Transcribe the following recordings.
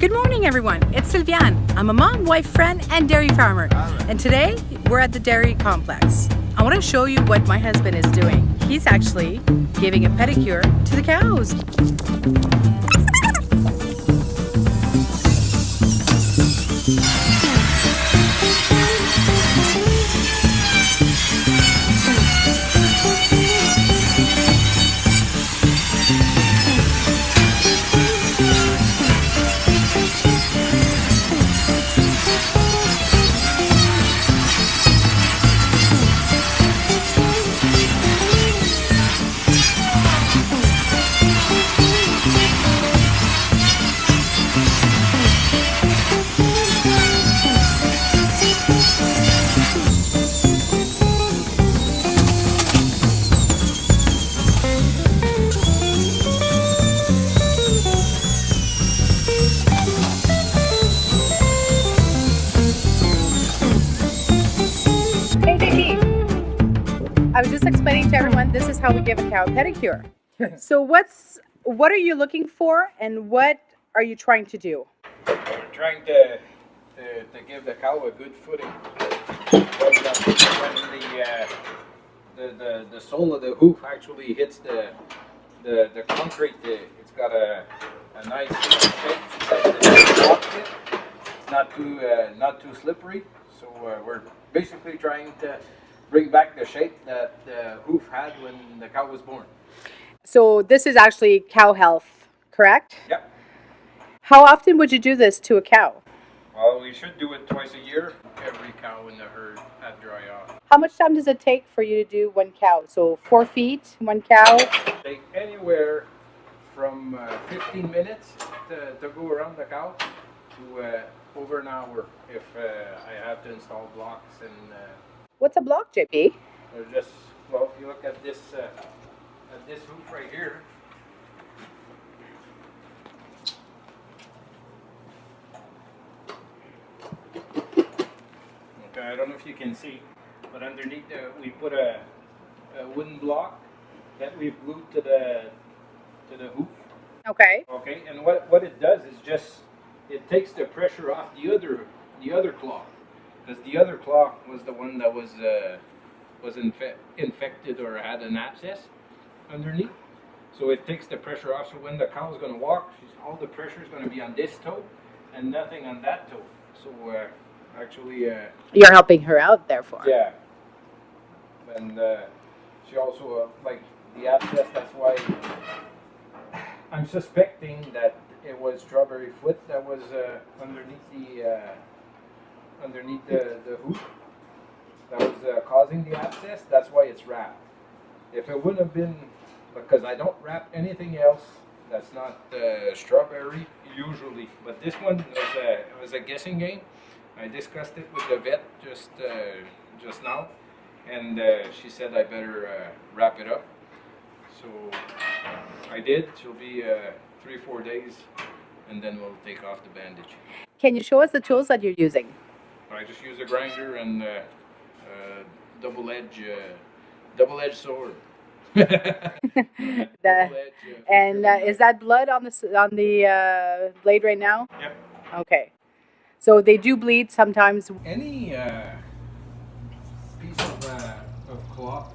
Good morning, everyone. It's Sylviane. I'm a mom, wife, friend, and dairy farmer. And today we're at the dairy complex. I want to show you what my husband is doing. He's actually giving a pedicure to the cows. Hey, JP. I was just explaining to everyone this is how we give a cow a pedicure. So what are you looking for and what are you trying to do? We're trying to give the cow a good footing. When the sole of the hoof actually hits the concrete, it's got a nice shape. It's not too slippery. So we're basically trying to bring back the shape that the hoof had when the cow was born. So this is actually cow health, correct? Yep. How often would you do this to a cow? Well, we should do it twice a year. Every cow in the herd had dry off. How much time does it take for you to do one cow? So 4 feet, one cow? Take anywhere from 15 minutes to go around the cow to over an hour if I have to install blocks and. What's a block, JP? They're just, well, if you look at this hoof right here. Okay, I don't know if you can see, but underneath we put a wooden block that we've glued to the hoof. Okay. Okay, and what it does is just it takes the pressure off the other claw, because the other claw was the one that was infected or had an abscess underneath. So it takes the pressure off. So when the cow is going to walk, all the pressure is going to be on this toe and nothing on that toe. So actually, You're helping her out, therefore. yeah. And she also like the abscess. That's why I'm suspecting that it was strawberry foot that was underneath the hoof that was causing the abscess. That's why it's wrapped. If it wouldn't have been, because I don't wrap anything else that's not strawberry usually, but this one was a guessing game. I discussed it with the vet just now, and she said I better wrap it up. So I did. She'll be 3-4 days, and then we'll take off the bandage. Can you show us the tools that you're using? I just use a grinder and double-edged sword. Is that blood on the blade right now? Yep. Okay. So they do bleed sometimes. Any piece of cloth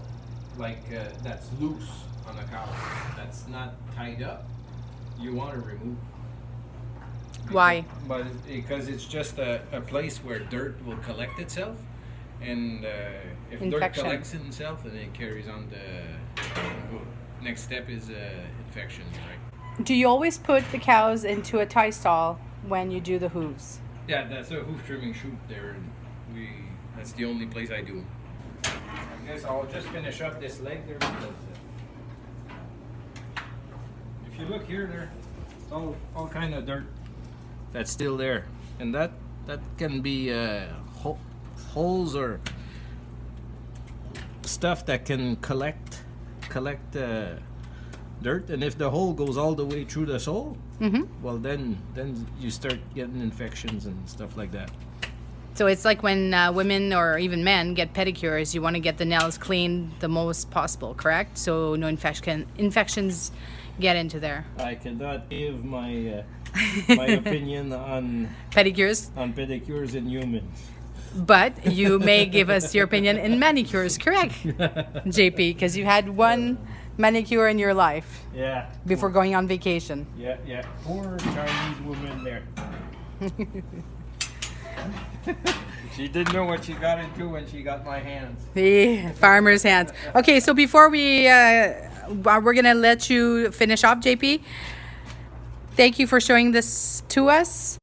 like that's loose on a cow, that's not tied up, you want to remove. Why? Because it's just a place where dirt will collect itself, and if Infection. dirt collects itself, then it carries on the next step is infection, right? Do you always put the cows into a tie stall when you do the hooves? Yeah, that's a hoof trimming chute there, and that's the only place I do. I guess I'll just finish up this leg there because if you look here, it's all kind of dirt that's still there, and that can be holes or stuff that can collect dirt, and if the hole goes all the way through the sole, well then you start getting infections and stuff like that. So it's like when women or even men get pedicures, you want to get the nails clean the most possible, correct? So no infections get into there? I cannot give my my opinion on Pedicures, pedicures in humans. but you may give us your opinion in manicures, correct, JP? Because you had one manicure in your life Yeah. before going on vacation. Yeah, yeah. Poor Chinese woman there. She didn't know what she got into when she got my hands. The farmer's hands. Okay, so before we're gonna let you finish off, JP. Thank you for showing this to us.